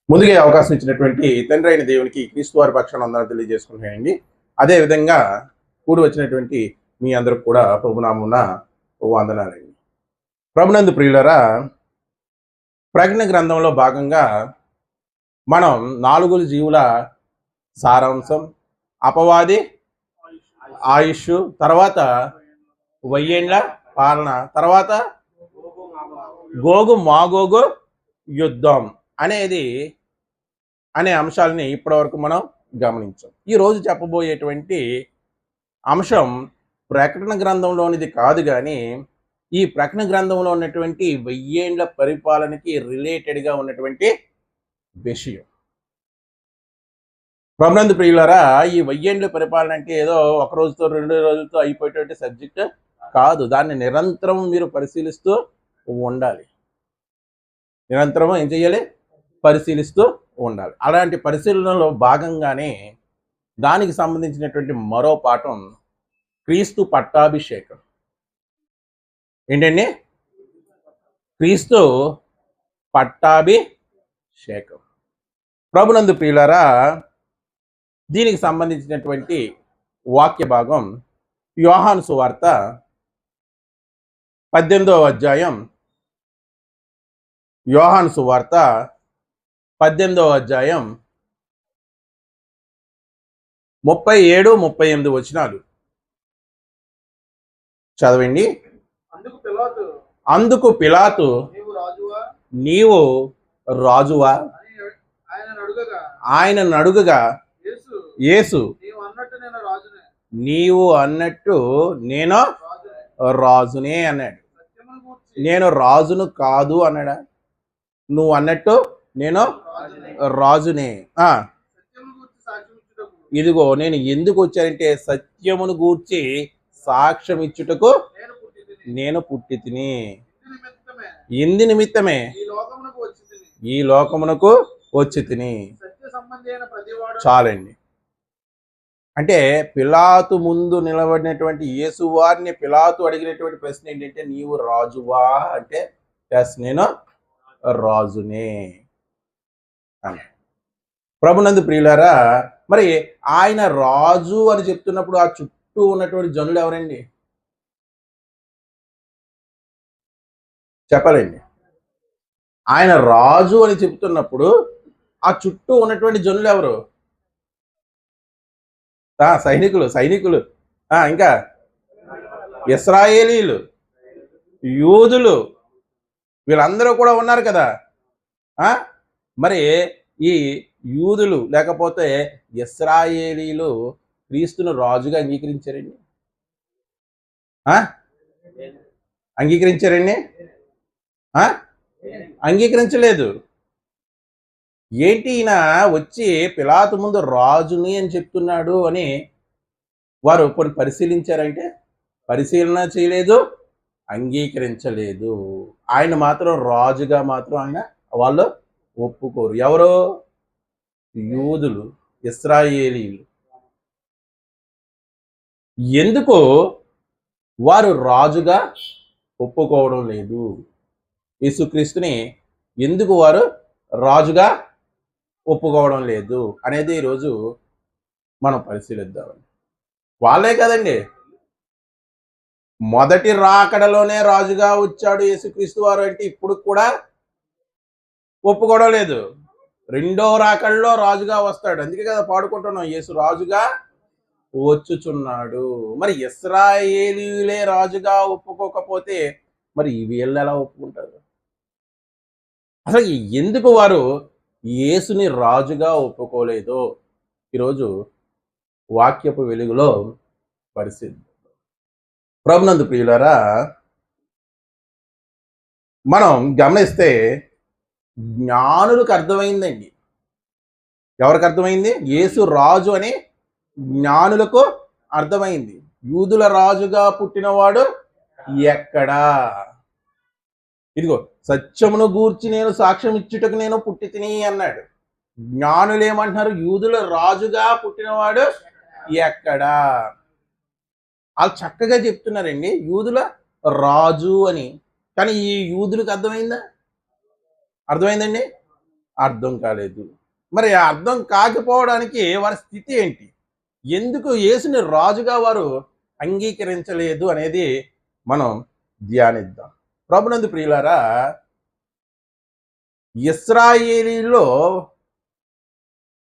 ముందుగా అవకాశం ఇచ్చినటువంటి తండ్రి అయిన దేవునికి క్రీస్తు వారి పక్షాన అందరూ తెలియజేసుకుంటున్నాయండి. అదేవిధంగా కూడి వచ్చినటువంటి మీ అందరికి కూడా ప్రభునామున వందనాలండి. ప్రభునందు ప్రియులరా, ప్రకటన గ్రంథంలో భాగంగా మనం 4 జీవుల సారాంశం, అపవాది ఆయుష్, తర్వాత 1000 ఏండ్ల పాలన, తర్వాత గోగు మాగోగు యుద్ధం అనే అంశాలని ఇప్పటివరకు మనం గమనించాం. ఈరోజు చెప్పబోయేటువంటి అంశం ప్రకటన గ్రంథంలోనిది కాదు, కానీ ఈ ప్రకటన గ్రంథంలో ఉన్నటువంటి 1000 ఏండ్ల పరిపాలనకి రిలేటెడ్గా ఉన్నటువంటి విషయం. ప్రభునందు ప్రియులారా, ఈ 1000 ఏండ్ల పరిపాలన అంటే ఏదో ఒక రోజుతో 2 రోజులతో అయిపోయేటువంటి సబ్జెక్ట్ కాదు. దాన్ని నిరంతరం మీరు పరిశీలిస్తూ ఉండాలి. నిరంతరం ఏం చేయాలి? పరిశీలిస్తూ ఉండాలి. అలాంటి పరిశీలనలో భాగంగానే దానికి సంబంధించినటువంటి మరో పాఠం క్రీస్తు పట్టాభిషేకం. ఏంటండి? క్రీస్తు పట్టాభిషేకం. ప్రభునందు ప్రియులారా, దీనికి సంబంధించినటువంటి వాక్య భాగం యోహాను సువార్త 18వ అధ్యాయం. యోహాను సువార్త 18వ అధ్యాయం 37, 38 వచనాలు చదవండి. అందుకు పిలాతు నీవు రాజువా ఆయన అడుగగా యేసు నీవు అన్నట్టు నేను రాజునే అన్నాడు. నేను రాజును కాదు అన్నాడా? నువ్వు అన్నట్టు నేను రాజునే. ఇదిగో నేను ఎందుకు వచ్చానంటే సత్యమును గూర్చి సాక్ష్యం ఇచ్చుటకు నేను పుట్టి తిని. ఇంది నిమిత్తమే ఈ లోకమునకు వచ్చి తిని. చాలండి. అంటే పిలాతు ముందు నిలబడినటువంటి యేసు వారిని పిలాతు అడిగినటువంటి ప్రశ్న ఏంటంటే, నీవు రాజువా అంటే ఎస్ నేను రాజునే అని. ప్రభునందు ప్రియులారా, మరి ఆయన రాజు అని చెప్తున్నప్పుడు ఆ చుట్టూ ఉన్నటువంటి జనులు ఎవరండి? చెప్పాలండి. ఆయన రాజు అని చెప్తున్నప్పుడు ఆ చుట్టూ ఉన్నటువంటి జనులు ఎవరు? సైనికులు, ఇంకా ఇశ్రాయేలీలు, యూదులు, వీళ్ళందరూ కూడా ఉన్నారు కదా. మరి ఈ యూదులు లేకపోతే ఇశ్రాయేలీలు క్రీస్తును రాజుగా అంగీకరించారండి? అంగీకరించలేదు. ఏంటి ఈయన వచ్చి పిలాతు ముందు రాజుని అని చెప్తున్నాడు అని వారు కొన్ని పరిశీలించారంటే పరిశీలన చేయలేదు, అంగీకరించలేదు. ఆయన మాత్రం రాజుగా మాత్రం వాళ్ళు ఒప్పుకోరు. ఎవరో యూదులు, ఇశ్రాయేలీలు. ఎందుకు వారు రాజుగా ఒప్పుకోవడం లేదు? యేసుక్రీస్తుని ఎందుకు వారు రాజుగా ఒప్పుకోవడం లేదు అనేది ఈరోజు మనం పరిశీలిద్దాం. వాళ్ళే కదండి, మొదటి రాకడలోనే రాజుగా వచ్చాడు యేసుక్రీస్తు వారు అంటే ఇప్పుడు కూడా ఒప్పుకోవడం లేదు. రెండో రాకడలో రాజుగా వస్తాడు. అందుకే కదా పాడుకుంటున్నాం, యేసు రాజుగా వచ్చుచున్నాడు. మరి ఇశ్రాయేలీయులే రాజుగా ఒప్పుకోకపోతే మరి వీళ్ళు ఎలా ఒప్పుకుంటారు? అసలు ఎందుకు వారు యేసుని రాజుగా ఒప్పుకోలేదో ఈరోజు వాక్యపు వెలుగులో పరిశీలిద్దాం. ప్రభునందు ప్రియులారా, మనం గమనిస్తే జ్ఞానులకు అర్థమైందండి. ఎవరికి అర్థమైంది? యేసు రాజు అని జ్ఞానులకు అర్థమైంది. యూదుల రాజుగా పుట్టినవాడు ఎక్కడా? ఇదిగో సత్యమును గూర్చి నేను సాక్ష్యం ఇచ్చుటకు నేను పుట్టి తిని అన్నాడు. జ్ఞానులు ఏమంటున్నారు? యూదుల రాజుగా పుట్టినవాడు ఎక్కడా? వాళ్ళు చక్కగా చెప్తున్నారండి యూదుల రాజు అని. కానీ ఈ యూదులకు అర్థమైందండి? అర్థం కాలేదు. మరి ఆ అర్థం కాకపోవడానికి వారి స్థితి ఏంటి? ఎందుకు యేసుని రాజుగా వారు అంగీకరించలేదు అనేది మనం ధ్యానిద్దాం. ప్రభునందు ప్రియులారా, ఇశ్రాయేలీలో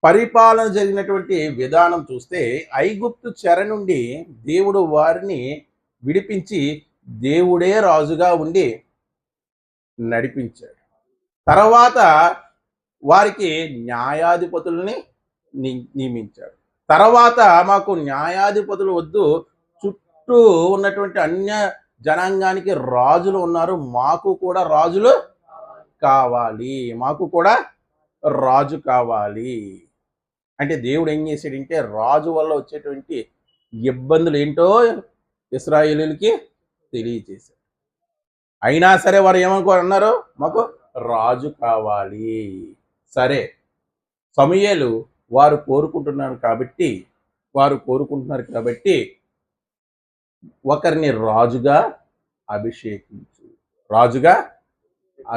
పరిపాలన జరిగినటువంటి విధానం చూస్తే ఐగుప్తు చెర నుండి దేవుడు వారిని విడిపించి దేవుడే రాజుగా ఉండి నడిపించాడు. తర్వాత వారికి న్యాయాధిపతుల్ని నియమించాడు. తర్వాత మాకు న్యాయాధిపతులు వద్దు, చుట్టూ ఉన్నటువంటి అన్య జనాంగానికి రాజులు ఉన్నారు, మాకు కూడా రాజులు కావాలి, మాకు కూడా రాజు కావాలి అంటే దేవుడు ఏం చేశాడంటే రాజు వల్ల వచ్చేటువంటి ఇబ్బందులు ఏంటో ఇశ్రాయేలీయులకి తెలియజేశాడు. అయినా సరే వారు ఏమనుకున్నారు, మాకు రాజు కావాలి. సరే, సమూయేలు వారు కోరుకుంటున్నారు కాబట్టి ఒకరిని రాజుగా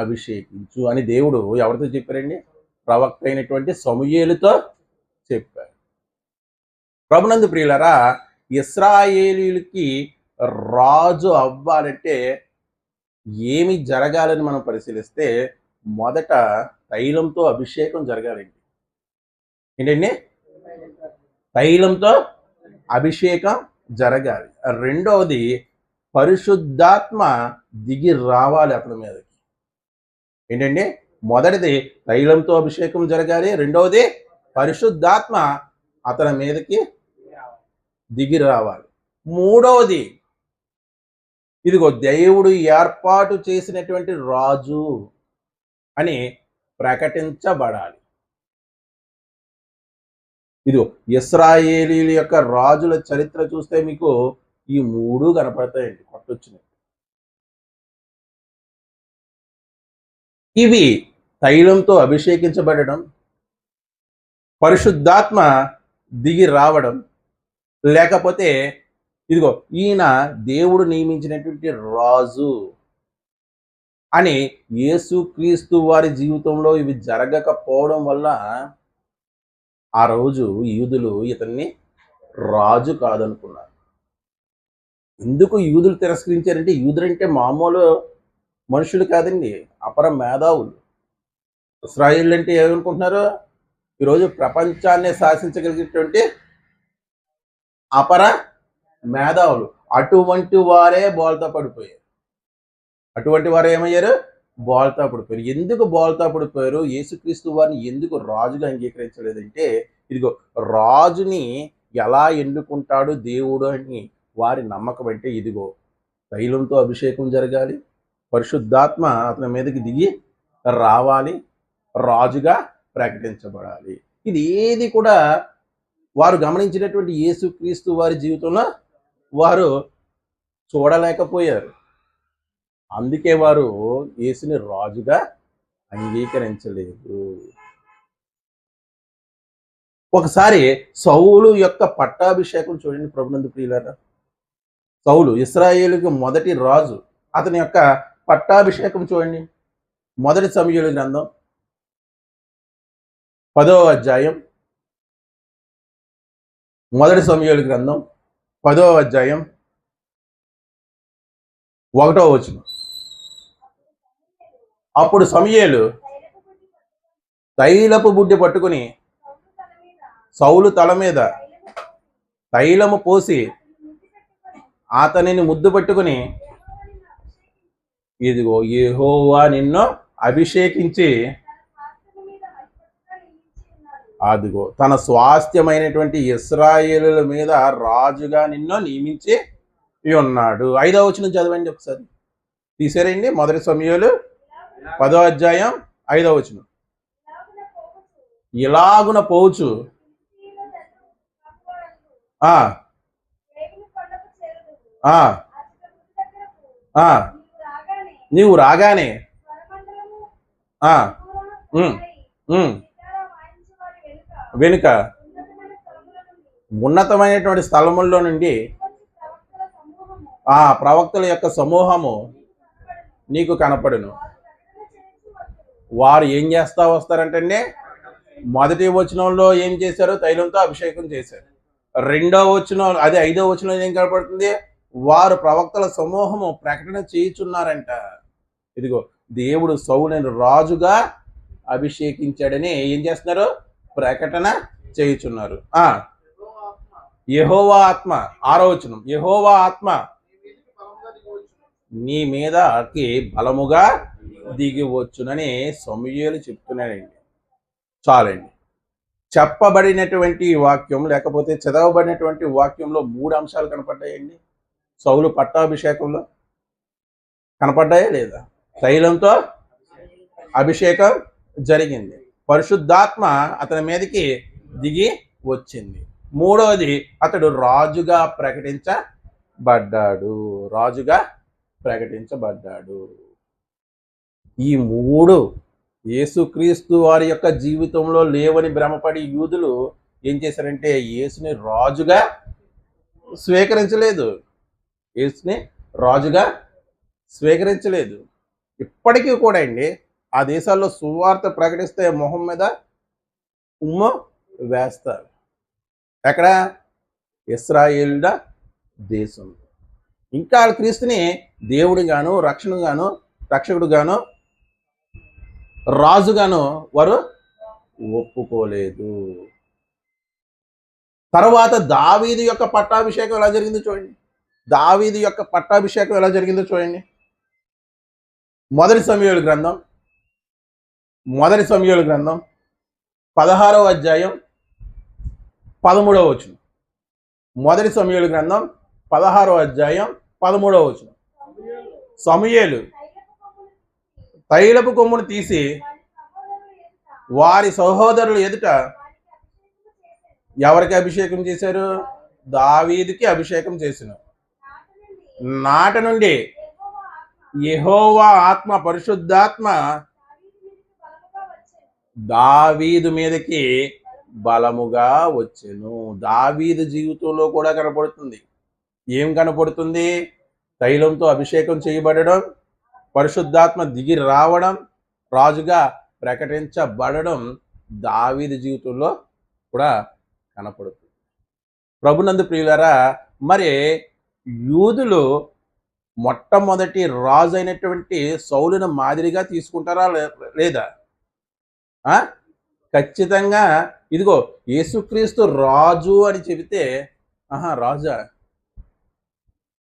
అభిషేకించు అని దేవుడు ఎవరితో చెప్పారండి? ప్రవక్త అయినటువంటి సమూయేలుతో చెప్పారు. ప్రభునందు ప్రియులరా, ఇశ్రాయేలీయులకి రాజు అవ్వాలంటే ఏమి జరగాలని మనం పరిశీలిస్తే మొదట తైలంతో అభిషేకం జరగాలండి. ఏంటండి? తైలంతో అభిషేకం జరగాలి. రెండవది పరిశుద్ధాత్మ దిగి రావాలి అతని మీదకి. ఏంటండి? మొదటిది తైలంతో అభిషేకం జరగాలి, రెండవది పరిశుద్ధాత్మ అతని మీదకి దిగి రావాలి. మూడవది ఇదిగో దేవుడు ఏర్పాటు చేసినటువంటి రాజు అని ప్రకటించబడాలి. ఇదిగో ఇశ్రాయేలీయుల యొక్క రాజుల చరిత్ర చూస్తే మీకు ఈ మూడు కనపడతాయండి కొట్టొచ్చినవి. ఇవి తైలంతో అభిషేకించబడడం, పరిశుద్ధాత్మ దిగి రావడం, లేకపోతే ఇదిగో ఈయన దేవుడు నియమించినటువంటి రాజు అని యేసుక్రీస్తు వారి జీవితంలో ఇవి జరగకపోవడం వల్ల ఆ రోజు యూదులు ఇతన్ని రాజు కాదనుకున్నారు. ఎందుకు యూదులు తిరస్కరించారంటే యూదులంటే మామూలు మనుషులు కాదండి, అపర మేధావులు. ఇశ్రాయేలు అంటే ఏమనుకుంటున్నారు? ఈరోజు ప్రపంచాన్ని శాసించగలిగేటువంటి అపర మేధావులు. అటువంటి వారే బోల్తా పడిపోయారు. అటువంటి వారు ఏమయ్యారు? బోల్తా పడిపోయారు. ఎందుకు బోల్తా పడిపోయారు? యేసుక్రీస్తు వారిని ఎందుకు రాజుగా అంగీకరించలేదంటే ఇదిగో రాజుని ఎలా ఎన్నుకుంటాడు దేవుడు అని వారి నమ్మకం. అంటే ఇదిగో తైలంతో అభిషేకం జరగాలి, పరిశుద్ధాత్మ అతని మీదకి దిగి రావాలి, రాజుగా ప్రకటించబడాలి. ఇది ఏది కూడా వారు గమనించినటువంటి యేసుక్రీస్తు వారి జీవితంలో వారు చూడలేకపోయారు. అందుకే వారు యేసుని రాజుగా అంగీకరించలేదు. ఒకసారి సౌలు యొక్క పట్టాభిషేకం చూడండి ప్రభునందు ప్రియులారా. సౌలు ఇశ్రాయేలుకి మొదటి రాజు, అతని యొక్క పట్టాభిషేకం చూడండి. మొదటి సమూయేలు గ్రంథం 10వ అధ్యాయం, మొదటి సమూయేలు గ్రంథం 10వ అధ్యాయం 1వ వచనం. అప్పుడు సమూయేలు తైలపు బుడ్డి పట్టుకుని సౌలు తల మీద తైలము పోసి అతనిని ముద్దు పెట్టుకుని ఇదిగో యెహోవా నిన్ను అభిషేకించి అదిగో తన స్వాస్థ్యమైనటువంటి ఇశ్రాయేలుల మీద రాజుగా నిన్ను నియమించి ఉన్నాడు. 5వ వచనం చదవండి ఒకసారి, తీసారండి. మొదటి సమూయేలు 10వ అధ్యాయం 5వ వచనం. ఇలాగున పోవచ్చు నీవు రాగానే వెనుక ఉన్నతమైనటువంటి స్థలముల్లో నుండి ఆ ప్రవక్తల యొక్క సమూహము నీకు కనపడును. వారు ఏం చేస్తా వస్తారంటండి, మొదటి వచనంలో ఏం చేశారు, తైలంతో అభిషేకం చేశారు. రెండో వచనం, అది 5వ వచనంలో ఏం కనపడుతుంది, వారు ప్రవక్తల సమూహము ప్రకటన చేయుచున్నారంట. ఇదిగో దేవుడు సౌలుని రాజుగా అభిషేకించాడని ఏం చేస్తున్నారు, ప్రకటన చేయుచున్నారు. యెహోవా ఆత్మ, 6వ వచనం, యెహోవా ఆత్మ నీ మీదకి బలముగా దిగి వచ్చునని సమూయేలు చెప్తున్నాడండి. చాలండి. చెప్పబడినటువంటి వాక్యం లేకపోతే చదవబడినటువంటి వాక్యంలో 3 అంశాలు కనపడ్డాయండి. సౌలు పట్టాభిషేకంలో కనపడ్డాయా లేదా? తైలంతో అభిషేకం జరిగింది, పరిశుద్ధాత్మ అతని మీదకి దిగి వచ్చింది. మూడవది, అతడు రాజుగా ప్రకటించబడ్డాడు. రాజుగా ప్రకటించబడ్డాడు. ఈ 3 యేసుక్రీస్తు వారి యొక్క జీవితంలో లేవని భ్రమపడి యూదులు ఏం చేశారంటే యేసుని రాజుగా స్వీకరించలేదు. యేసుని రాజుగా స్వీకరించలేదు. ఇప్పటికీ కూడా అండి ఆ దేశాల్లో సువార్త ప్రకటిస్తే మొహం మీద ఉమ్ము వేస్తారు. ఎక్కడ? ఇశ్రాయేలుల దేశం. ఇంకా క్రీస్తుని దేవుడిగాను, రక్షకుడుగాను, రాజుగాను వారు ఒప్పుకోలేదు. తర్వాత దావీదు యొక్క పట్టాభిషేకం ఎలా జరిగిందో చూడండి. దావీదు యొక్క పట్టాభిషేకం ఎలా జరిగిందో చూడండి. మొదటి సమూయేలు గ్రంథం 16వ అధ్యాయం 13వ వచనం. మొదటి సమూయేలు గ్రంథం 16వ అధ్యాయం 13వ వచనం. సమూయేలు తైలపు కొమ్మును తీసి వారి సహోదరులు ఎదుట ఎవరికి అభిషేకం చేశారు? దావీదుకి అభిషేకం చేసిన నాట నుండి యెహోవా ఆత్మ, పరిశుద్ధాత్మ దావీదు మీదకి బలముగా వచ్చెను. దావీదు జీవితంలో కూడా కనపడుతుంది. ఏం కనపడుతుంది? తైలంతో అభిషేకం చేయబడడం, పరిశుద్ధాత్మ దిగి రావడం, రాజుగా ప్రకటించబడడం దావీదు జీవితంలో కూడా కనపడుతుంది. ప్రభునందు ప్రియులారా, మరి యూదులు మొట్టమొదటి రాజు అయినటువంటి సౌలును మాదిరిగా తీసుకుంటారా లేదా? ఖచ్చితంగా. ఇదిగో యేసుక్రీస్తు రాజు అని చెబితే రాజా,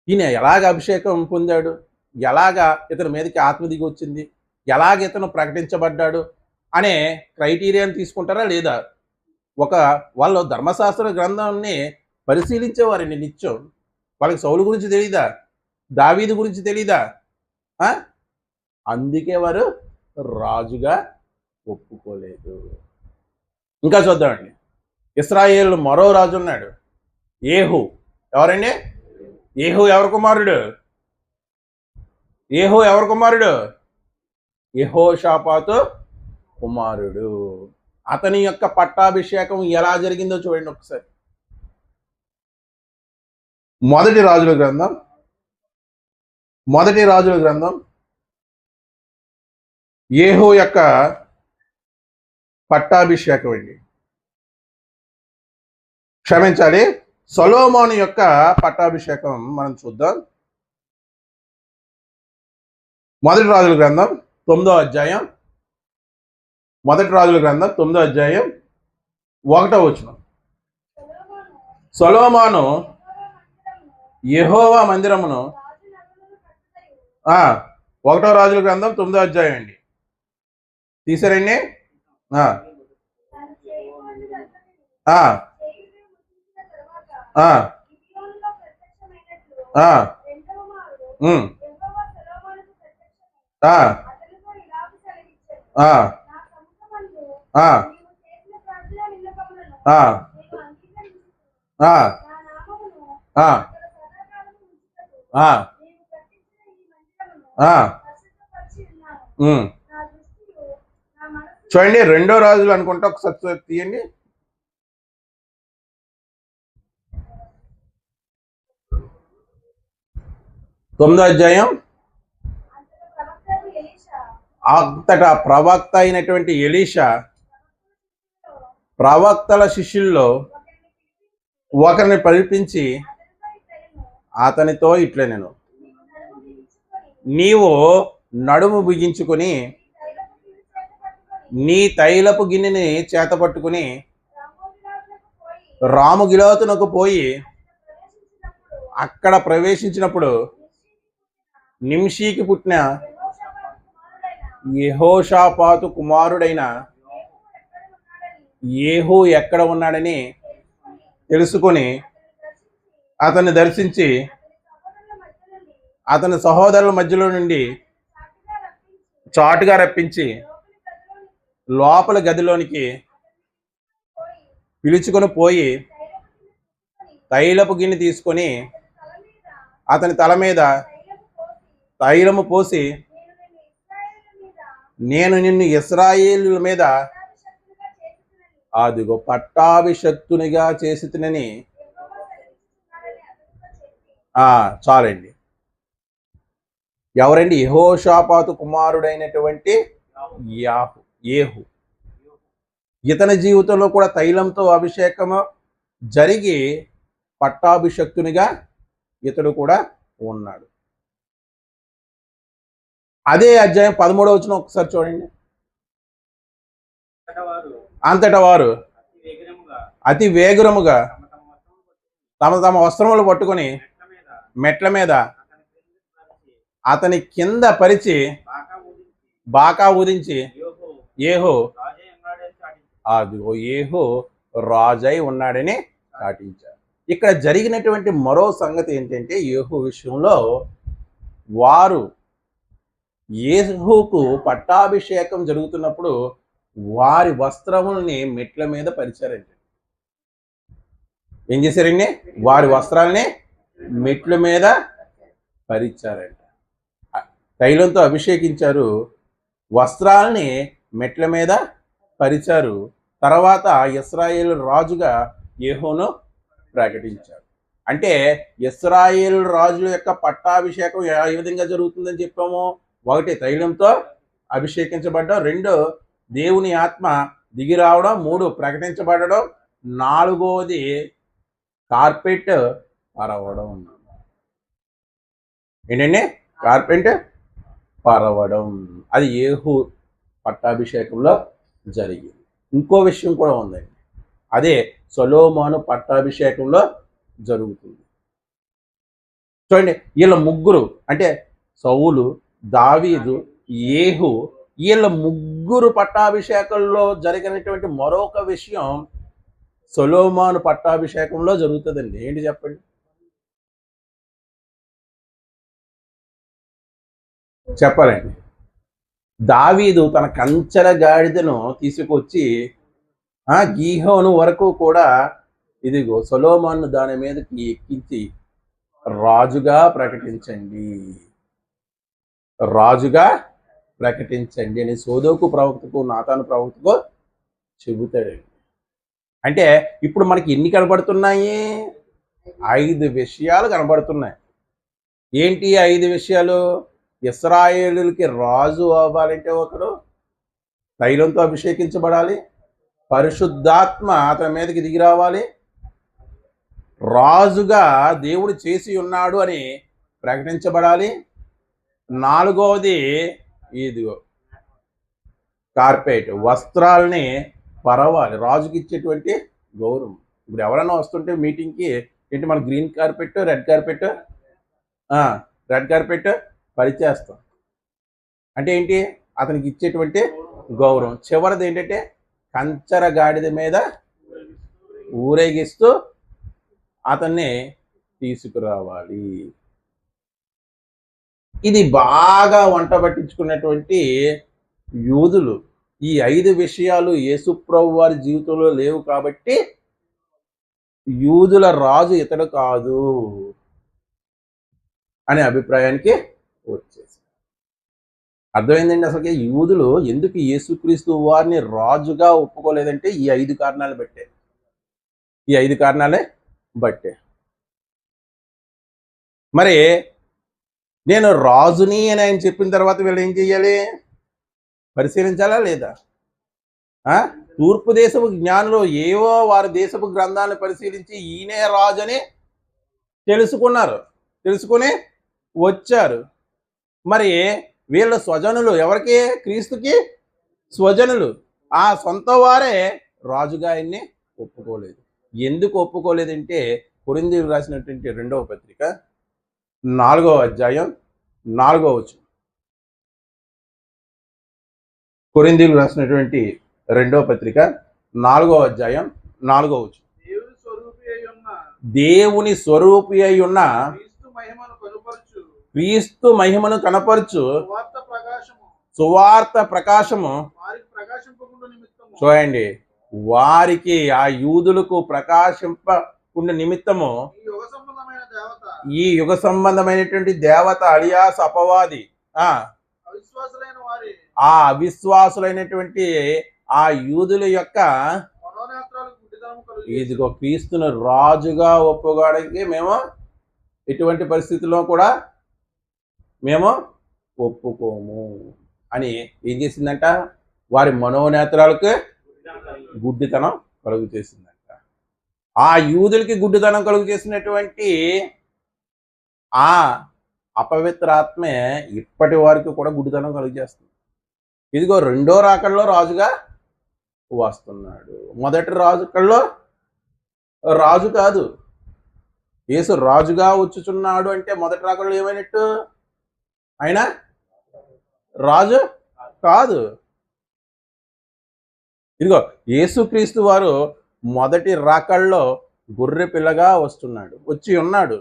ఈయన ఎలాగ అభిషేకం పొందాడు, ఎలాగా ఇతని మీదకి ఆత్మ దిగి వచ్చింది, ఎలాగ ఇతను ప్రకటించబడ్డాడు అనే క్రైటీరియాని తీసుకుంటారా లేదా? వాళ్ళు ధర్మశాస్త్ర గ్రంథాన్ని పరిశీలించేవారండి నిత్యం. వాళ్ళకి సౌలు గురించి తెలీదా? దావీదు గురించి తెలీదా? అందుకే వారు రాజుగా ఒప్పుకోలేదు. ఇంకా చూద్దామండి. ఇశ్రాయేలు మరో రాజు ఉన్నాడు, ఏహు. ఎవరండి? ఏహు ఎవరి కుమారుడు? యెహోషాపాతు కుమారుడు. అతని యొక్క పట్టాభిషేకం ఎలా జరిగిందో చూడండి ఒకసారి. మొదటి రాజుల గ్రంథం యేహూ యొక్క పట్టాభిషేకం అండి. క్షమించాలి, సొలొమోను యొక్క పట్టాభిషేకం మనం చూద్దాం. మొదటి రాజుల గ్రంథం 9వ అధ్యాయం 1వ వచనం. సొలొమోను యెహోవా మందిరమును 1వ రాజుల గ్రంథం 9వ అధ్యాయం అండి. తీసారండి? చూడండి, 2వ రాజులు అనుకుంటా, ఒకసారి తీయండి. 9వ అధ్యాయం అంతటా ప్రవక్త అయినటువంటి ఎలీషా ప్రవక్తల శిష్యుల్లో ఒకరిని పిలిపించి అతనితో ఇట్లా నేను నీవు నడుము బిగించుకొని నీ తైలపు గిన్నెని చేతపట్టుకుని రాముగిలోతునకు పోయి అక్కడ ప్రవేశించినప్పుడు నింషీకి పుట్టిన యెహోషాపాతు కుమారుడైన యేహూ ఎక్కడ ఉన్నాడని తెలుసుకొని అతన్ని దర్శించి అతని సహోదరుల మధ్యలో నుండి చాటుగా రప్పించి లోపల గదిలోనికి పిలుచుకొని పోయి తైలపు గిన్నె తీసుకొని అతని తల మీద తైలము పోసి నేను నిన్ను ఇశ్రాయేలుల మీద అదిగో పట్టాభిషక్తునిగా చేసినని చాలండి. ఎవరండి? యెహోషాపాతు కుమారుడైనటువంటి యేహూ. ఇతని జీవితంలో కూడా తైలంతో అభిషేకము జరిగి పట్టాభిషక్తునిగా ఇతడు కూడా ఉన్నాడు. అదే అధ్యాయం 13వ వచనం ఒకసారి చూడండి. అంతటా వారు అతి వేగరముగా తమ తమ వస్త్రములు పట్టుకొని మెట్ల మీద అతని కింద పరిచి బాకా ఊదించి యేహూ అదిగో యేహూ రాజై ఉన్నాడని చాటించారు. ఇక్కడ జరిగినటువంటి మరో సంగతి ఏంటంటే యేహూ విషయంలో వారు యేహూకు పట్టాభిషేకం జరుగుతున్నప్పుడు వారి వస్త్రముల్ని మెట్ల మీద పరిచారండి. ఏం చేశారండి? వారి వస్త్రాలని మెట్ల మీద పరిచారంట. తైలంతో అభిషేకించారు, వస్త్రాలని మెట్ల మీద పరిచారు. తర్వాత ఇశ్రాయేలు రాజుగా యేహూను ప్రకటించారు. అంటే ఇశ్రాయేలు రాజుల యొక్క పట్టాభిషేకం ఏ విధంగా జరుగుతుందని చెప్పాము? ఒకటి తైలంతో అభిషేకించబడడం, రెండు దేవుని ఆత్మ దిగి రావడం, మూడు ప్రకటించబడడం, నాలుగోది కార్పెట్ పరవడం. ఏంటండి? కార్పెట్ పరవడం. అది యేహూ పట్టాభిషేకంలో జరిగింది. ఇంకో విషయం కూడా ఉందండి, అదే సొలొమోను పట్టాభిషేకంలో జరుగుతుంది. చూడండి, వీళ్ళ ముగ్గురు అంటే సౌలు, దావీదు, యేహూ, వీళ్ళ ముగ్గురు పట్టాభిషేకంలో జరిగినటువంటి మరొక విషయం సొలొమోను పట్టాభిషేకంలో జరుగుతుందండి. ఏంటి చెప్పండి? చెప్పాలండి. దావీదు తన కంచెర గాడిదను తీసుకొచ్చి గీహోను వరకు కూడా ఇదిగో సొలొమోను దాని మీదకి ఎక్కించి రాజుగా ప్రకటించండి, రాజుగా ప్రకటించండి అని సోదోకు ప్రవక్తకు, నాతాను ప్రవక్తకు చెబుతాడండి. అంటే ఇప్పుడు మనకి ఎన్ని కనబడుతున్నాయి? 5 విషయాలు కనబడుతున్నాయి. ఏంటి 5 విషయాలు? ఇశ్రాయేలులకి రాజు అవ్వాలంటే ఒకడు తైలంతో అభిషేకించబడాలి, పరిశుద్ధాత్మ అతని మీదకి దిగి రావాలి, రాజుగా దేవుడు చేసి ఉన్నాడు అని ప్రకటించబడాలి, నాలుగవది ఇదిగో కార్పెట్ వస్త్రాలని పరవాలి, రాజుకి ఇచ్చేటువంటి గౌరవం. ఇప్పుడు ఎవరైనా వస్తుంటే మీటింగ్కి ఏంటి మన గ్రీన్ కార్పెట్, రెడ్ కార్పెట్ పరిచేస్తాం. అంటే ఏంటి? అతనికి ఇచ్చేటువంటి గౌరవం. చివరిది ఏంటంటే కంచర గాడిద మీద ఊరేగిస్తూ అతన్ని తీసుకురావాలి. ఇది బాగా వంట పట్టించుకున్నటువంటి యూదులు ఈ 5 విషయాలు యేసుప్రభు వారి జీవితంలో లేవు కాబట్టి యూదుల రాజు ఇతడు కాదు అనే అభిప్రాయానికి వచ్చేసి అర్థమైందండి. అసలుకి యూదులు ఎందుకు యేసుక్రీస్తు వారిని రాజుగా ఒప్పుకోలేదంటే ఈ 5 కారణాలు బట్టే. ఈ 5 కారణాలే బట్టే. మరి నేను రాజుని అని ఆయన చెప్పిన తర్వాత వీళ్ళు ఏం చెయ్యాలి? పరిశీలించాలా లేదా? తూర్పు దేశపు జ్ఞానులు ఏవో వారి దేశపు గ్రంథాలను పరిశీలించి ఈయనే రాజు అని తెలుసుకుని వచ్చారు. మరి వీళ్ళ స్వజనులు ఎవరికి? క్రీస్తుకి స్వజనులు. ఆ సొంత వారే రాజుగా ఆయన్ని ఒప్పుకోలేదు. ఎందుకు ఒప్పుకోలేదంటే కొరింథీయులకు రాసినటువంటి 2వ పత్రిక 4వ అధ్యాయం 4వ వచనం. కొరింథీయులకు రాసినటువంటి 2వ పత్రిక 4వ అధ్యాయం 4వ వచనం. దేవుని స్వరూపి అయి ఉన్న క్రీస్తు మహిమను కనపరచు సువార్త ప్రకాశము. చూడండి, వారికి ఆ యూదులకు ప్రకాశింపకుండా నిమిత్తము ఈ యుగ సంబంధమైనటువంటి దేవత అలియాస్ అపవాది ఆ అవిశ్వాసులైనటువంటి ఆ యూదుల యొక్క ఇదిగో క్రీస్తును రాజుగా ఒప్పుకోవడానికి మేము ఎటువంటి పరిస్థితుల్లో కూడా మేము ఒప్పుకోము అని ఏం చేసిందంట? వారి మనోనేత్రాలకు గుడ్డితనం కలుగు చేసిందంట. ఆ యూదులకి గుడ్డితనం కలుగు చేసినటువంటి ఆ అపవిత్ర ఆత్మే ఇప్పటి వరకు కూడా గుడ్డితనం కలుగు చేస్తుంది. ఇదిగో రెండో రాకడలో రాజుగా వస్తున్నాడు. మొదటి రాకడలో రాజు కాదు, యేసు రాజుగా వచ్చుచున్నాడు అంటే మొదటి రాకడలో ఏమైనట్టు? ఆయన రాజు కాదు. ఇదిగో యేసుక్రీస్తు వారు మొదటి రాకడలో గొర్రె పిల్లగా వచ్చి ఉన్నాడు.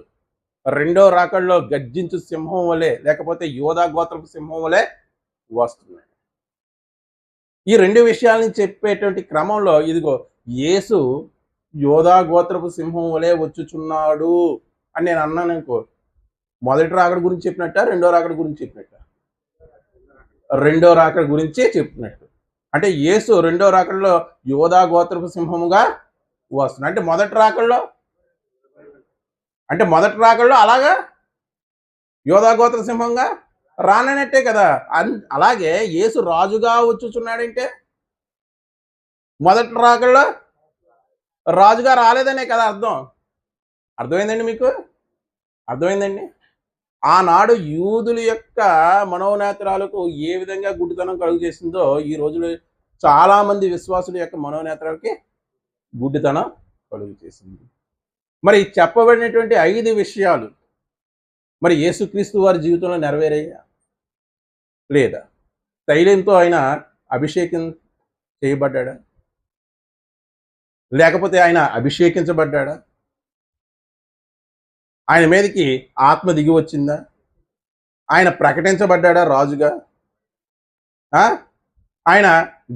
రెండో రాకడలో గర్జించు సింహం వలె, లేకపోతే యోధా గోత్రపు సింహం వలె వస్తున్నాడు. ఈ రెండు విషయాలని చెప్పేటువంటి క్రమంలో ఇదిగో యేసు యోధా గోత్రపు సింహం వలె వచ్చుచున్నాడు అని నేను అన్నాను అనుకో, మొదటి రాకడ గురించి చెప్పినట్ట, రెండో రాకడ గురించి చెప్పినట్ట? రెండో రాకడ గురించి చెప్పినట్టు. అంటే యేసు రెండో రాకడలో యోధా గోత్రపు సింహముగా వస్తున్నాడు. అంటే మొదటి రాకడలో అలాగా యోధా గోత్ర సింహంగా రానట్టే కదా. అలాగే యేసు రాజుగా వచ్చుచున్నాడంటే మొదటి రాకడలో రాజుగా రాలేదనే కదా అర్థమైందండి? మీకు అర్థమైందండి? ఆనాడు యూదుల యొక్క మనోనేత్రాలకు ఏ విధంగా గుడ్డితనం కలుగు చేసిందో ఈ రోజులో చాలా మంది విశ్వాసుల యొక్క మనోనేత్రాలకి గుడ్డితనం కలుగు చేసింది. మరి చెప్పబడినటువంటి 5 విషయాలు మరి యేసుక్రీస్తు వారి జీవితంలో నెరవేరయ్యా లేదా? తైలంతో ఆయన అభిషేకం చేయబడ్డా, లేకపోతే ఆయన అభిషేకించబడ్డా? ఆయన మీదకి ఆత్మ దిగి వచ్చిందా? ఆయన ప్రకటించబడ్డా రాజుగా? ఆయన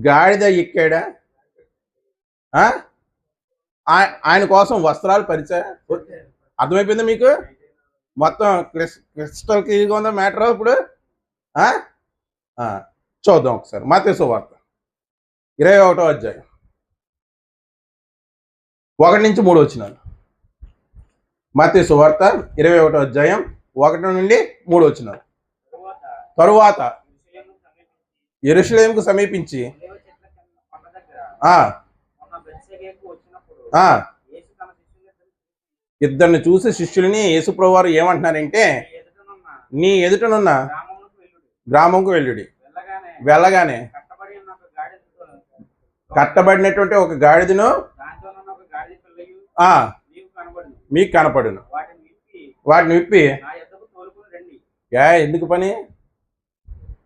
గాడిద ఎక్కాడా? ఆయన కోసం వస్త్రాలు పరిచారా? అర్థమైపోయిందా మీకు? మొత్తం క్రిస్టల్ క్లియర్గా ఉందా మ్యాటర్? ఇప్పుడు చూద్దాం ఒకసారి. మత్తయి సువార్త 21వ అధ్యాయం 1 నుంచి 3 వచనాలు. మత్తయి సువార్త 21వ అధ్యాయం 1 నుండి 3 వచనాలు. తరువాత యెరూషలేముకు సమీపించి ఇద్దరిని చూసి శిష్యులని యేసుప్రభువు వారు ఏమంటున్నారంటే, నీ ఎదుటనున్న గ్రామంకు వెళ్ళుడి. వెళ్ళగానే కట్టబడినటువంటి ఒక గాడిదను మీకు కనపడును. వాటిని విప్పి ఎందుకు పని?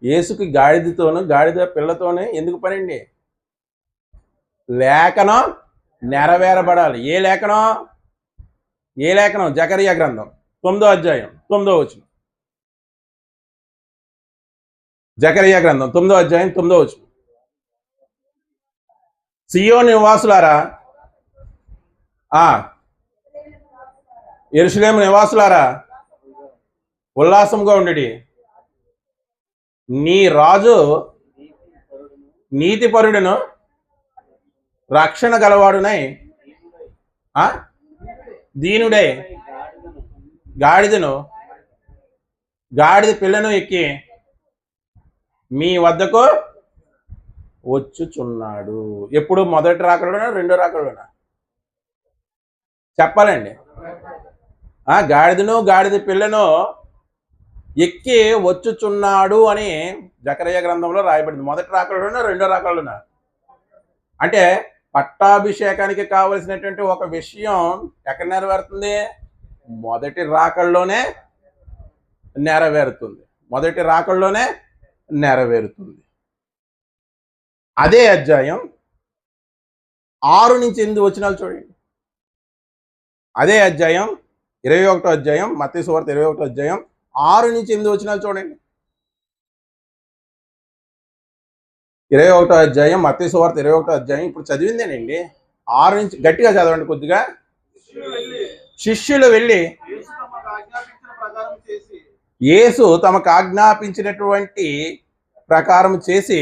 యేసుకి గాడిదతోను గాడిద పిల్లతోనే ఎందుకు పని అండి? లేఖనం నెరవేరబడాలి. ఏ లేఖనం? జకరియా గ్రంథం 9వ అధ్యాయం 9వ వచనం. జకరియా గ్రంథం 9వ అధ్యాయం 9వ వచనం. సియోను నివాసులారా, యెరూషలేము నివాసులారా ఉల్లాసంగా ఉండుడి. నీ రాజు నీతిపరుడును రక్షణ గలవాడునై దీనుడై గాడిద పిల్లను ఎక్కి మీ వద్దకు వచ్చుచున్నాడు. ఎప్పుడు? మొదటి రాకడలోనా రెండో రాకడలోనా? చెప్పాలండి. గాడిద పిల్లను ఎక్కి వచ్చుచున్నాడు అని జకరియా గ్రంథంలో రాయబడింది. మొదటి రాకడలోనా రెండో రాకడలోనా? అంటే పట్టాభిషేకానికి కావలసినటువంటి ఒక విషయం ఎక్కడ నెరవేరుతుంది? మొదటి రాకడలోనే నెరవేరుతుంది. మొదటి రాకడలోనే నెరవేరుతుంది. అదే అధ్యాయం 6 నుంచి 8 వచనాలు చూడండి. అదే అధ్యాయం 21వ అధ్యాయం, మత్తయి సువార్త 21వ అధ్యాయం 6 నుంచి 8 వచనాలు చూడండి. 21వ అధ్యాయం, మత్తయి సువార్త 21వ అధ్యాయం ఇప్పుడు చదివిందేనండి. 6 నుంచి గట్టిగా చదవండి కొద్దిగా. శిష్యులు వెళ్ళి యేసు తమకు ఆజ్ఞాపించినటువంటి ప్రకారం చేసి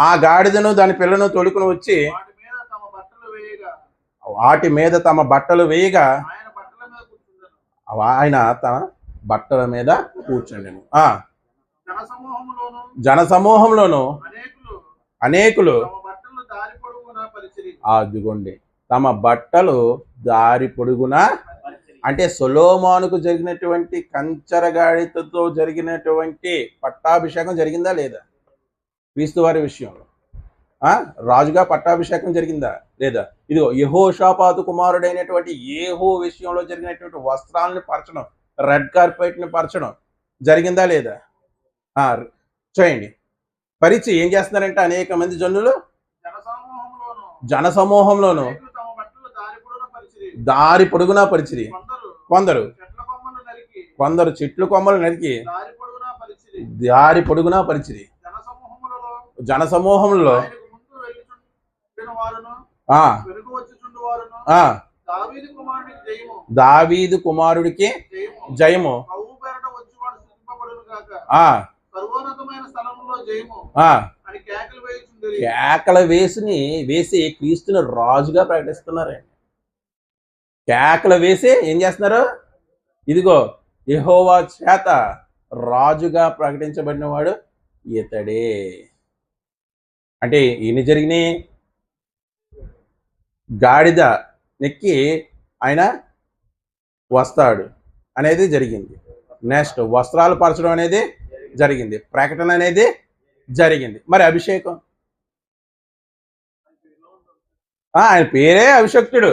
ఆ గాడిదను దాని పిల్లను తోలుకుని వచ్చి వాటి మీద తమ బట్టలు వేయగా ఆయన తన బట్టల మీద కూర్చుండెను. జన సమూహంలోను అనేకులు అదిగోండి తమ బట్టలు దారి పొడుగున, అంటే సొలొమోనుకు జరిగినటువంటి కంచరగాడితో జరిగినటువంటి పట్టాభిషేకం జరిగిందా లేదా? క్రీస్తు వారి విషయంలో రాజుగా పట్టాభిషేకం జరిగిందా లేదా? ఇదిగో యెహోషాపాతు కుమారుడైనటువంటి యేహూ విషయంలో జరిగినటువంటి వస్త్రాలను పరచడం, రెడ్ కార్పెట్ ని పరచడం జరిగిందా లేదా? చూడండి. పరిచి ఏం చేస్తున్నారంటే అనేక మంది జనులు జన సమూహంలోను దారి పొడుగునా పరిచిరి. కొందరు చెట్లు కొమ్మలు నరికి దారి పొడుగునా పరిచిరి. జన సమూహంలో దావీదు కుమారుడికి జయము, కేకల వేసి క్రీస్తుని రాజుగా ప్రకటిస్తున్నారండి. కేకలు వేసి ఏం చేస్తున్నారు? ఇదిగో యెహోవా చేత రాజుగా ప్రకటించబడిన వాడు ఇతడే. అంటే ఎన్ని జరిగినాయి? గాడిద నెక్కి ఆయన వస్తాడు అనేది జరిగింది. నెక్స్ట్ వస్త్రాలు పరచడం అనేది జరిగింది. ప్రకటన అనేది జరిగింది. మరి అభిషేకం? ఆయన పేరే అభిషక్తుడు.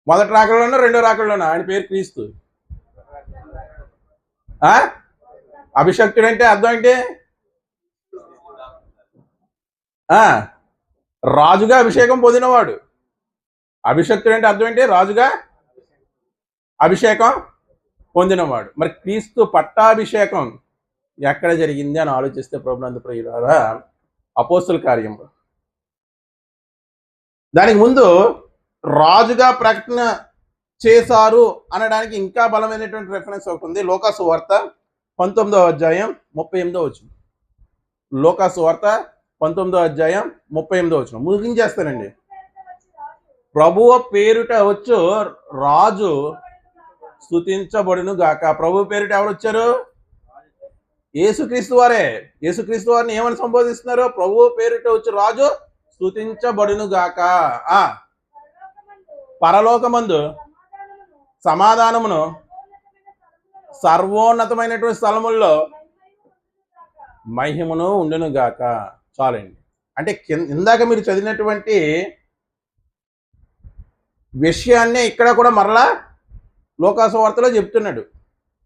మొదటి రాకడలోనా రెండో రాకడలోనా? ఆయన పేరు క్రీస్తు. అభిషక్తుడు అంటే అర్థం ఏంటి? రాజుగా అభిషేకం పొందినవాడు. అభిషక్తుడు అంటే అర్థం ఏంటి? రాజుగా అభిషేకం పొందినవాడు. మరి క్రీస్తు పట్టాభిషేకం ఎక్కడ జరిగింది అని ఆలోచిస్తే ప్రభునందు ప్రియులారా, అపోస్తుల కార్యంలో. దానికి ముందు రాజుగా ప్రకటన చేశారు అనడానికి ఇంకా బలమైనటువంటి రెఫరెన్స్ ఒకటి ఉంది. లోకా సువార్త 19వ అధ్యాయం 38వ వచనం. లోకా సువార్త 19వ అధ్యాయం 38వ వచనం ముగించేస్తానండి. ప్రభువ పేరుట వచ్చు రాజు స్తుతించబడును గాక. ప్రభు పేరుట ఎవరు వచ్చారు? యేసుక్రీస్తు వారే. యేసుక్రీస్తు వారిని ఏమని సంబోధిస్తున్నారు? ప్రభు పేరుట వచ్చు రాజు స్తుతించబడును గాక. పరలోకమందు సమాధానమును సర్వోన్నతమైనటువంటి స్థలముల్లో మహిమను ఉండును గాక. చాలండి. అంటే ఇందాక మీరు చదివినటువంటి విషయాన్నే ఇక్కడ కూడా మరలా లోకా సువార్తలో చెప్తున్నాడు.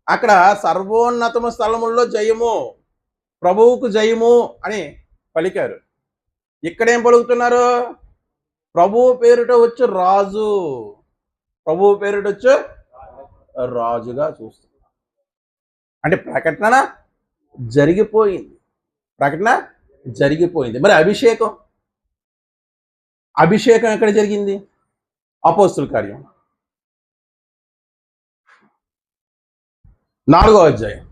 అక్కడ సర్వోన్నతమ స్థలముల్లో జయము, ప్రభువుకు జయము అని పలికారు. ఇక్కడేం పలుకుతున్నారు? ప్రభువు పేరుట వచ్చు రాజు, ప్రభువు పేరుట వచ్చు రాజుగా చూస్తున్నారు. అంటే ప్రకటన జరిగిపోయింది. మరి అభిషేకం ఎక్కడ జరిగింది? అపోస్తుల కార్యం 4వ అధ్యాయం.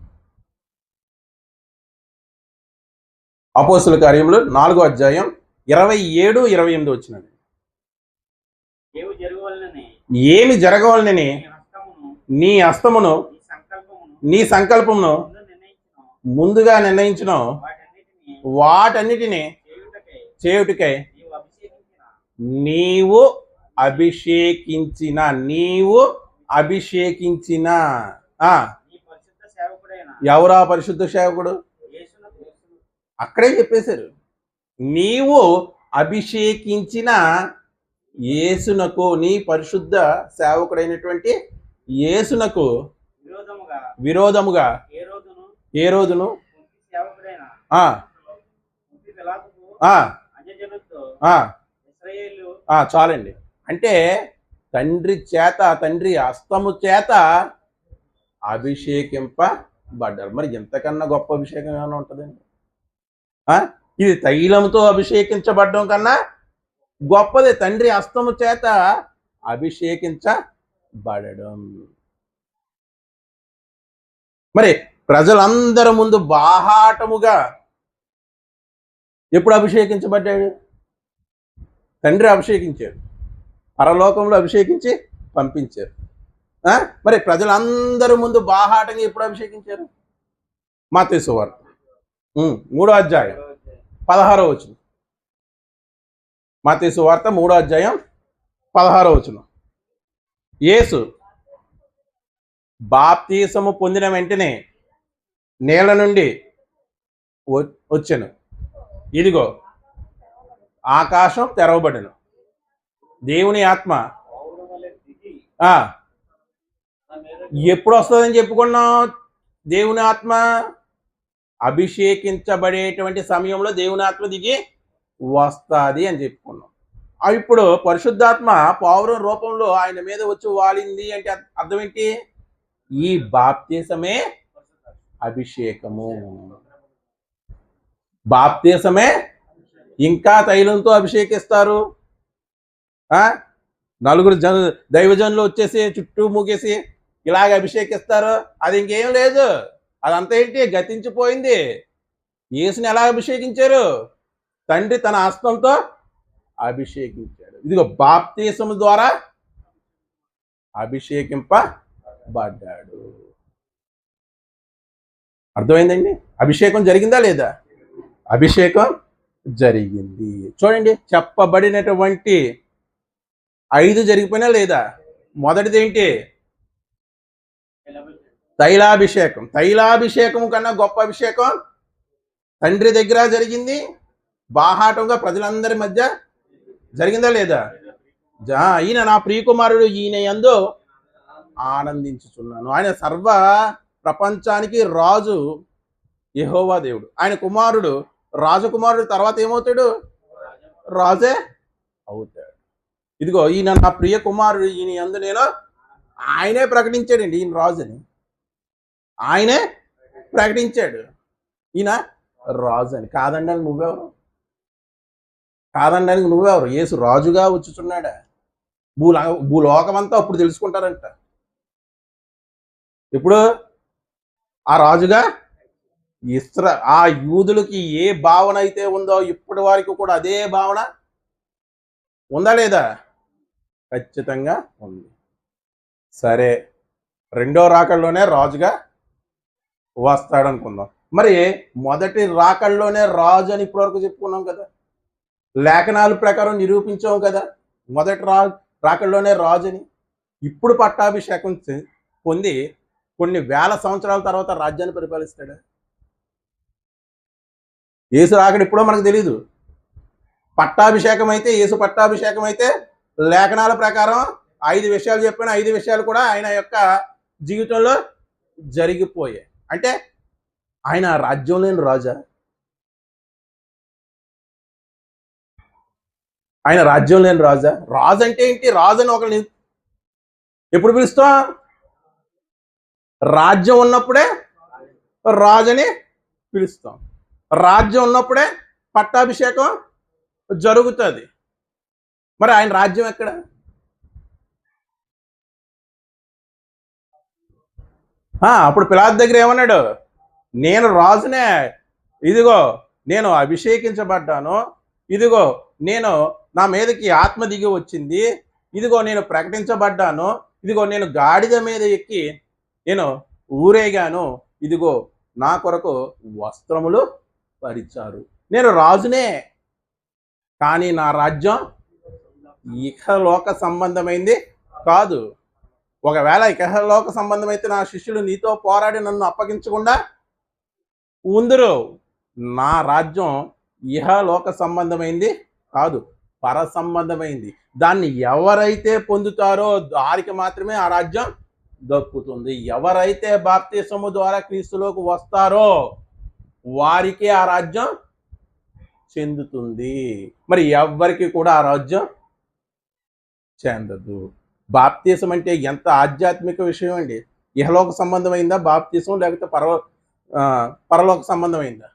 అపోస్తుల కార్యంలో 4వ అధ్యాయం 27, 28 వచ్చినది. ఏమి జరగవలనని నీ హస్తమును నీ సంకల్పమును ముందుగా నిర్ణయించిన వాటన్నిటిని చేయుటకై నీవు అభిషేకించిన ఎవరా పరిశుద్ధ సేవకుడు? అక్కడే చెప్పేశారు. నీవు అభిషేకించిన యేసునకు, నీ పరిశుద్ధ సేవకుడైనటువంటి యేసునకు విరోధముగా ఏ రోజును చాలండి. అంటే తండ్రి హస్తము చేత అభిషేకింపబడ్డారు. మరి ఎంతకన్నా గొప్ప అభిషేకం ఏమైనా ఉంటుందండి? ఇది తైలంతో అభిషేకించబడ్డం కన్నా గొప్పది తండ్రి హస్తము చేత అభిషేకించబడడం. మరి ప్రజలందరి ముందు బాహాటముగా ఎప్పుడు అభిషేకించబడ్డాడు? తండ్రి అభిషేకించాడు, పరలోకంలో అభిషేకించి పంపించారు. మరి ప్రజలందరి ముందు బాహాటంగా ఎప్పుడు అభిషేకించారు? మత్తయి సువార్త 3వ అధ్యాయం 16వ వచనం. మత్తయి సువార్త 3వ అధ్యాయం 16వ వచనం. యేసు బాప్తీసము పొందిన వెంటనే నేల నుండి వచ్చెను. ఇదిగో ఆకాశం తెరవబడెను. దేవుని ఆత్మ ఎప్పుడు వస్తుందని చెప్పుకున్నాం? దేవుని ఆత్మ అభిషేకించబడేటువంటి సమయంలో దేవుని ఆత్మ దిగి వస్తుంది అని చెప్పుకున్నాం. ఇప్పుడు పరిశుద్ధాత్మ పౌరం రూపంలో ఆయన మీద వచ్చి వాలింది అంటే అర్థం ఏంటి? ఈ బాప్తీసమే అభిషేకము. బాప్తీసమే. ఇంకా తైలంతో అభిషేకిస్తారు. నలుగురు దైవజనులు వచ్చేసి చుట్టూ మూగేసి ఇలాగ అభిషేకిస్తారు. అది ఇంకేం లేదు, అదంతా ఏంటి? గతించిపోయింది. యేసుని ఎలా అభిషేకించారు? తండ్రి తన హస్తంతో అభిషేకించాడు. ఇదిగో బాప్తీసము ద్వారా అభిషేకింపబడ్డాడు. అర్థమైందండి? అభిషేకం జరిగిందా లేదా? అభిషేకం జరిగింది. చూడండి, చెప్పబడినటువంటి 5 జరిగిపోయినా లేదా? మొదటిది ఏంటి? తైలాభిషేకం. తైలాభిషేకం కన్నా గొప్ప అభిషేకం తండ్రి దగ్గర జరిగింది, బాహాటంగా ప్రజలందరి మధ్య జరిగిందా లేదా? ఈయన నా ప్రియకుమారుడు, ఈయన యందు ఆనందించుచున్నాను. ఆయన సర్వ ప్రపంచానికి రాజు యెహోవా దేవుడు. ఆయన కుమారుడు రాజకుమారుడు తర్వాత ఏమవుతాడు? రాజే అవుతాడు. ఇదిగో ఈయన నా ప్రియ కుమారుడు, ఈయన యందు నేను, ఆయనే ప్రకటించాడండి ఈయన రాజుని. ఆయనే ప్రకటించాడు ఈయన రాజు అని. కాదనడానికి నువ్వెవరు? కాదనడానికి నువ్వెవరు? యేసు రాజుగా వచ్చుచున్నాడా? భూలోకమంతా అప్పుడు తెలుసుకుంటారంట. ఇప్పుడు ఆ రాజుగా ఆ యూదులకి ఏ భావన అయితే ఉందో ఇప్పటి వరకు కూడా అదే భావన ఉందా లేదా? ఖచ్చితంగా ఉంది. సరే, రెండో రాకడలోనే రాజుగా వస్తాడనుకుందాం. మరి మొదటి రాకడలోనే రాజు అని ఇప్పటివరకు చెప్పుకున్నాం కదా, లేఖనాల ప్రకారం నిరూపించాం కదా మొదటి రాకడలోనే రాజు అని. ఇప్పుడు పట్టాభిషేకం పొంది కొన్ని వేల సంవత్సరాల తర్వాత రాజ్యాన్ని పరిపాలిస్తాడు. యేసు రాకడ ఇప్పుడో మనకు తెలీదు. పట్టాభిషేకం అయితే, యేసు పట్టాభిషేకం అయితే లేఖనాల ప్రకారం 5 విషయాలు చెప్పిన 5 విషయాలు కూడా ఆయన యొక్క జీవితంలో జరిగిపోయాయి. అంటే ఆయన రాజ్యం లేని రాజా? ఆయన రాజ్యం లేని రాజా? రాజు అంటే ఏంటి? రాజు అని ఒకరిని ఎప్పుడు పిలుస్తాం? రాజ్యం ఉన్నప్పుడే రాజుని పిలుస్తాం. రాజ్యం ఉన్నప్పుడే పట్టాభిషేకం జరుగుతుంది. మరి ఆయన రాజ్యం ఎక్కడ? అప్పుడు పిలాతు దగ్గర ఏమన్నాడు? నేను రాజునే, ఇదిగో నేను అభిషేకించబడ్డాను, ఇదిగో నేను నా మీదకి ఆత్మ దిగి వచ్చింది, ఇదిగో నేను ప్రకటించబడ్డాను, ఇదిగో నేను గాడిద మీద ఎక్కి నేను ఊరేగాను, ఇదిగో నా కొరకు వస్త్రములు పరిచారు. నేను రాజునే, కానీ నా రాజ్యం ఇహలోక సంబంధమైంది కాదు. ఒకవేళ ఇహలోక సంబంధమైతే నా శిష్యులు నీతో పోరాడి నన్ను అప్పగించకుండా ఉందరు. నా రాజ్యం ఇహలోక సంబంధమైంది కాదు, పర సంబంధమైంది. దాన్ని ఎవరైతే పొందుతారో వారికి మాత్రమే ఆ రాజ్యం దక్కుతుంది. ఎవరైతే బాప్తిసము ద్వారా క్రీస్తులోకి వస్తారో వారికే ఆ రాజ్యం చెందుతుంది. మరి ఎవరికి కూడా ఆ రాజ్యం చెందదు. బాప్తిసం అంటే ఎంత ఆధ్యాత్మిక విషయం అండి. ఇహలోక సంబంధమైందా బాప్తిసం, లేకపోతే పరలోక సంబంధమైందా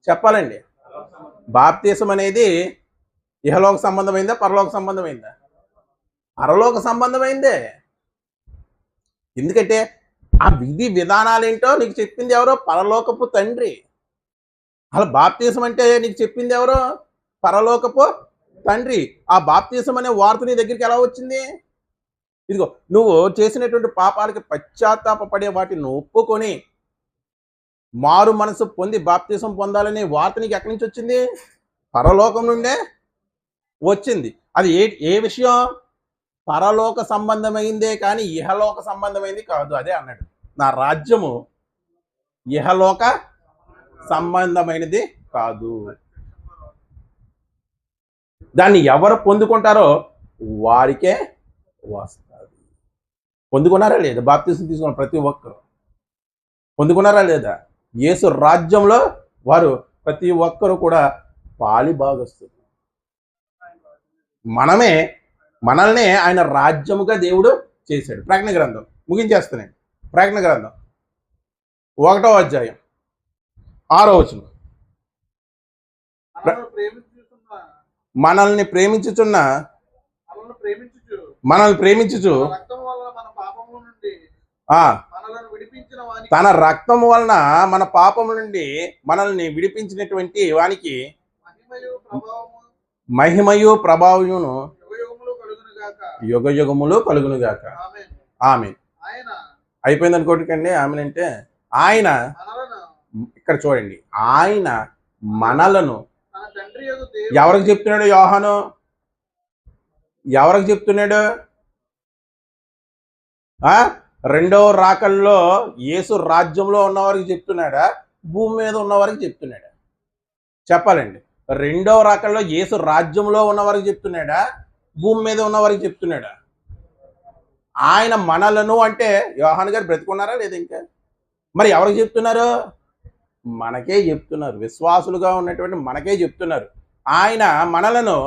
చెప్పాలండి. బాప్తిసం అనేది ఇహలోక సంబంధమైందా పరలోక సంబంధమైందా? పరలోక సంబంధమైందే. ఎందుకంటే ఆ విధి విధానాలేంటో నీకు చెప్పింది ఎవరో? పరలోకపు తండ్రి. అలా బాప్తిసం అంటే నీకు చెప్పింది ఎవరో? పరలోకపు తండ్రి. ఆ బాప్తిసం అనే వార్త నీ దగ్గరికి ఎలా వచ్చింది? ఇదిగో నువ్వు చేసినటువంటి పాపాలకి పశ్చాత్తాపపడే వాటిని ఒప్పుకొని మారు మనసు పొంది బాప్తిసం పొందాలనే వార్త నీకు ఎక్కడి నుంచి వచ్చింది? పరలోకం నుండే వచ్చింది. అది ఏ విషయం? పరలోక సంబంధమైందే కానీ ఇహలోక సంబంధమైంది కాదు. అదే అన్నాడు, నా రాజ్యము ఇహలోక సంబంధమైనది కాదు. దాన్ని ఎవరు పొందుకుంటారో వారికే వస్తుంది. పొందుకున్నారా లేదా? బాప్తిసం తీసుకున్న ప్రతి ఒక్కరు పొందుకున్నారా లేదా? యేసు రాజ్యంలో వారు ప్రతి ఒక్కరు కూడా పాలి భాగస్తులు. మనల్నే ఆయన రాజ్యముగా దేవుడు చేశాడు. ప్రకటన గ్రంథం ముగించేస్తున్నాను. ప్రకటన గ్రంథం 1వ అధ్యాయం 6వ వచనం. మనల్ని ప్రేమించుచున్న తన రక్తం వలన మన పాపము నుండి మనల్ని విడిపించినటువంటి వానికి మహిమయు ప్రభావమును యుగ యుగములు కలుగునుగాక. ఆమేన్. అయిపోయింది అనుకోకండి. ఆమెన్ అంటే ఆయన, ఇక్కడ చూడండి, ఆయన మనలను ఎవరికి చెప్తున్నాడు? యోహాను ఎవరికి చెప్తున్నాడు? రెండవ రాకల్లో యేసు రాజ్యంలో ఉన్నవారికి చెప్తున్నాడా? భూమి మీద ఉన్నవారికి చెప్తున్నాడా? చెప్పాలండి. రెండవ రాకల్లో యేసు రాజ్యంలో ఉన్నవారికి చెప్తున్నాడా? భూమి మీద ఉన్నవారికి చెప్తున్నాడా? ఆయన మనలను అంటే యోహాను గారు బ్రతికున్నారా లేదా? ఇంకా మరి ఎవరికి చెప్తున్నారు? మనకే చెప్తున్నారు. విశ్వాసులుగా ఉన్నటువంటి మనకే చెప్తున్నారు. ఆయన మనలను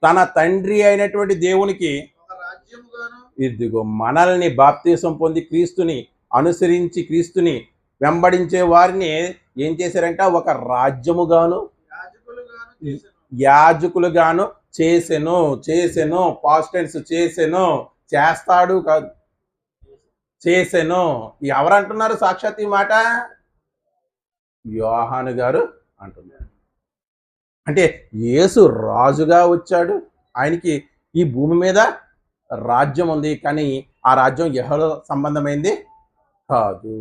తన తండ్రి అయినటువంటి దేవునికి, ఇదిగో మనల్ని బాప్తిసం పొంది క్రీస్తుని అనుసరించి క్రీస్తుని వెంబడించే వారిని ఏం చేశారంట? ఒక రాజ్యముగాను యాజకులుగాను చేసెను. పాస్ట్ టెన్స్ చేసెను, చేస్తాడు కాదు, చేసెను. ఎవరంటున్నారు సాక్షాత్ ఈ మాట? యోహాను గారు అంటున్నారు. అంటే యేసు రాజుగా వచ్చాడు. ఆయనకి ఈ భూమి మీద రాజ్యం ఉంది, కానీ ఆ రాజ్యం యెహోవా సంబంధమైంది కాదు.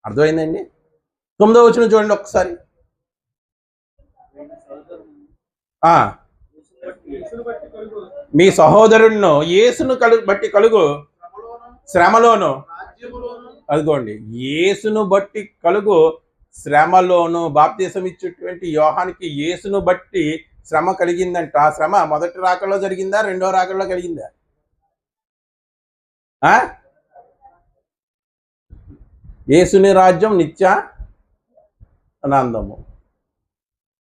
అర్థమైందండి? 9వ వచనం చూడండి ఒకసారి. మీ సహోదరుడును యేసును బట్టి కలుగు శ్రమలోను, అదిగోండి, యేసును బట్టి కలుగు శ్రమలోను. బాప్తిసం ఇచ్చేటువంటి యోహానికి యేసును బట్టి శ్రమ కలిగిందంట. ఆ శ్రమ మొదటి రాకల్లో జరిగిందా? రెండో రాకల్లో కలిగిందా? యేసుని రాజ్యం నిత్య ఆనందము.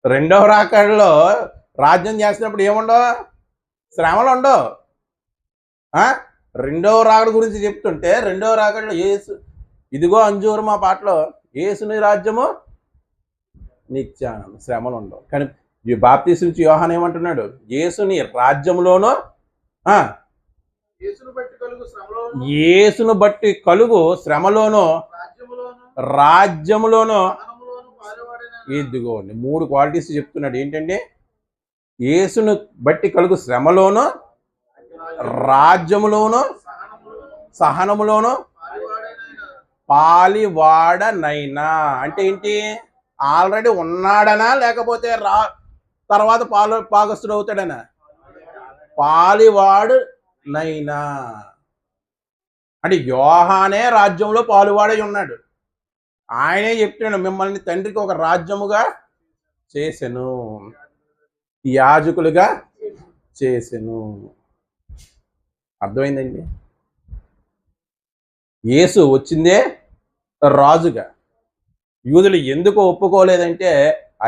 రెండవ రాకల్లో రాజ్యం చేసినప్పుడు ఏముండవు? శ్రమలు ఉండవు. రెండవ రాకడ గురించి చెప్తుంటే రెండవ రాకడలో యేసు, ఇదిగో అంజూరు మా పాటలో, యేసుని రాజ్యము నిత్యానందం, శ్రమలు ఉండవు. కానీ ఈ బాప్తిసం ఇచ్చి యోహాను ఏమంటున్నాడు? యేసుని రాజ్యంలోనూ యేసును బట్టి కలుగు శ్రమలోను రాజ్యములోను. ఇదిగోండి 3 క్వాలిటీస్ చెప్తున్నాడు. ఏంటంటే యేసును బట్టి కలుగు శ్రమలోను, రాజ్యములోను, సహనములోను పాలివాడనైనా అంటే ఏంటి? ఆల్రెడీ ఉన్నాడనా లేకపోతే తర్వాత పాగస్తుడు అవుతాడనా? పాలివాడు నైనా అంటే యోహానే రాజ్యంలో పాలువాడై ఉన్నాడు. ఆయనే చెప్తున్నాడు, మిమ్మల్ని తండ్రికి ఒక రాజ్యముగా చేసెను, యాజకులుగా చేసెను. అర్థమైందండి? యేసు వచ్చిందే రాజుగా. యూదులు ఎందుకు ఒప్పుకోలేదంటే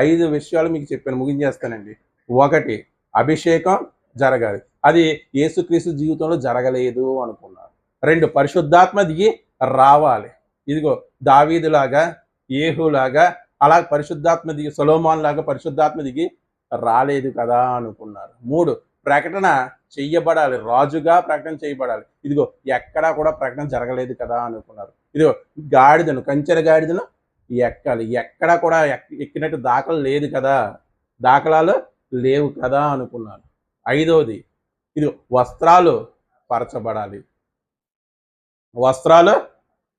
5 విషయాలు మీకు చెప్పాను, ముగించేస్తానండి. 1, అభిషేకం జరగాలి, అది యేసుక్రీస్తు జీవితంలో జరగలేదు అనుకున్నారు. 2, పరిశుద్ధాత్మ దిగి రావాలి, ఇదిగో దావీదులాగా యేహూలాగా అలా పరిశుద్ధాత్మ దిగి, సొలొమోన్ లాగా పరిశుద్ధాత్మ దిగి రాలేదు కదా అనుకున్నారు. 3, ప్రకటన చెయ్యబడాలి, రాజుగా ప్రకటన చేయబడాలి, ఇదిగో ఎక్కడా కూడా ప్రకటన జరగలేదు కదా అనుకున్నారు. ఇదిగో గాడిదను, కంచెర గాడిదను ఎక్కాలి, ఎక్కడా కూడా ఎక్కినట్టు దాఖలు లేదు కదా, దాఖలాలు లేవు కదా అనుకున్నారు. 5వది, ఇది వస్త్రాలు పరచబడాలి, వస్త్రాలు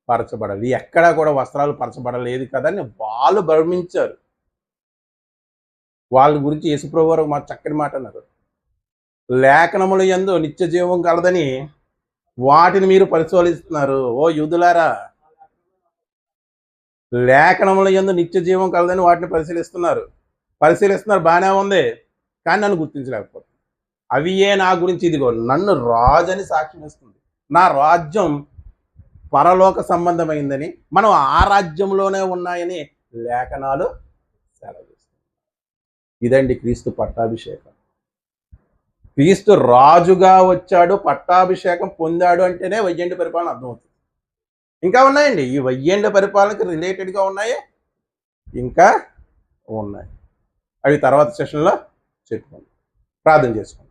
పరచబడాలి, ఎక్కడా కూడా వస్త్రాలు పరచబడలేదు కదా అని వాళ్ళు భ్రమించారు. వాళ్ళ గురించి యేసుప్రభు వారు మా చక్కని మాట అన్నారు, లేఖనముల యందు నిత్య జీవం కలదని వాటిని మీరు పరిశోధిస్తున్నారు. ఓ యూదులారా, లేఖనముల యందు నిత్య జీవం కలదని వాటిని పరిశీలిస్తున్నారు, బాగానే ఉంది, కానీ నన్ను గుర్తించలేకపోతుంది. అవియే నా గురించి, ఇదిగో నన్ను రాజని సాక్ష్యం ఇస్తుంది, నా రాజ్యం పరలోక సంబంధమైందని, మనం ఆ రాజ్యంలోనే ఉన్నాయని లేఖనాలు సెలవిస్తున్నాయి. ఇదండి క్రీస్తు పట్టాభిషేకం. క్రీస్తు రాజుగా వచ్చాడు, పట్టాభిషేకం పొందాడు అంటేనే వెయ్యేండ్ల పరిపాలన అర్థమవుతుంది. ఇంకా ఉన్నాయండి, ఈ వెయ్యేండ్ల పరిపాలనకి రిలేటెడ్గా ఉన్నాయి, ఇంకా ఉన్నాయి, అవి తర్వాత సెషన్లో చెప్పుకోండి. ప్రార్థన చేసుకోండి.